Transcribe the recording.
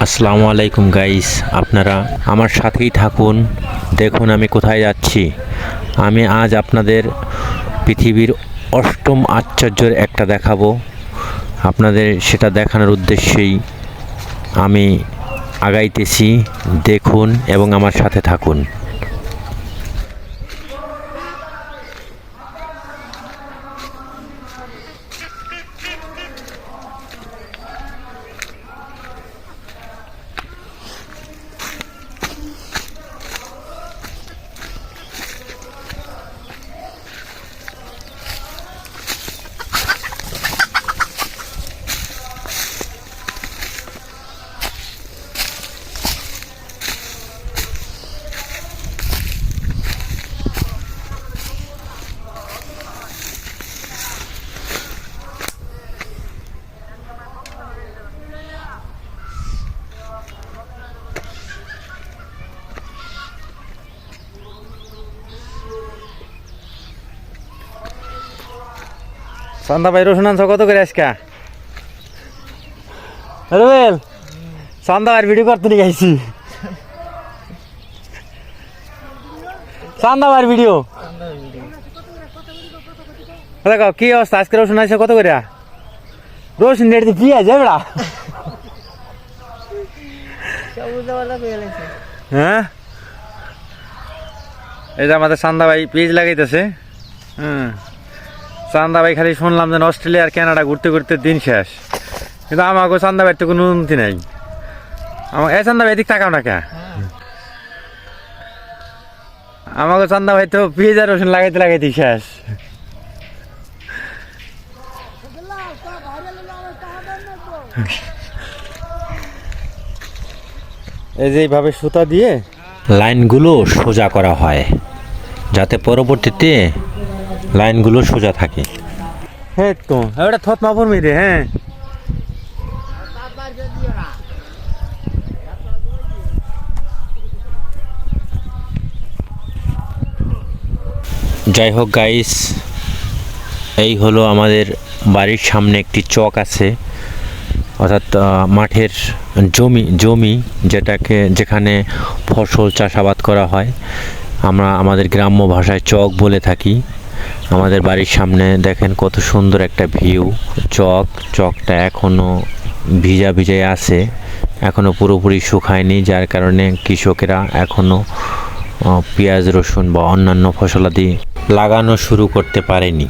আসসালামু আলাইকুম গাইস, আপনারা আমার সাথেই থাকুন। দেখুন আমি কোথায় যাচ্ছি। আমি আজ আপনাদের পৃথিবীর অষ্টম আশ্চর্যের একটা দেখাবো। আপনাদের সেটা দেখানোর উদ্দেশ্যেই আমি আগাইতেছি। দেখুন এবং আমার সাথে থাকুন। চান্দা ভাই রসুন আনছো কত করে আজকা? রুবেল, চান্দা ভাইয়ের ভিডিও করতে নিয়ে গেছি। চান্দা ভাইয়ের ভিডিও দেখো কি অবস্থা। আজকে রসুন আছে কত করে? রসুন রেট দিয়ে পিঁয়াজ এবার হ্যাঁ, এই যে আমাদের চান্দা ভাই পেঁয়াজ লাগাইতেছে। চান্দা ভাই খালি শুনলাম যে অস্ট্রেলিয়া আর কানাডা ঘুরতে ঘুরতে দিন শেষ, কিন্তু আমাকে চান্দা ভাইয়ের তো কোনো উন্নতি নাই। এই চান্দা ভাই এদিক তাকাও না কে? আমাকে চান্দা ভাই তো পেঁয়াজ আর রসুন লাগাইতে লাগাইতে শেষ। এই যে এইভাবে সুতা দিয়ে লাইনগুলো সোজা করা হয় যাতে পরবর্তীতে লাইনগুলো সোজা থাকে। হ্যাঁ তো ওটা থত মাপুর মেরে। হ্যাঁ যাই হোক গাইস, এই হলো আমাদের বাড়ির সামনে একটি চক আছে, অর্থাৎ মাঠের জমি যেখানে ফসল চাষাবাদ করা হয়। আমরা আমাদের গ্রাম্য ভাষায় চক বলে থাকি। আমাদের বাড়ির সামনে দেখেন কত সুন্দর একটা ভিউ। চকটা এখনও ভিজা আছে, এখনও পুরোপুরি শুকায়নি, যার কারণে কৃষকেরা এখনও পেঁয়াজ রসুন বা অন্যান্য ফসলাদি লাগানো শুরু করতে পারেনি।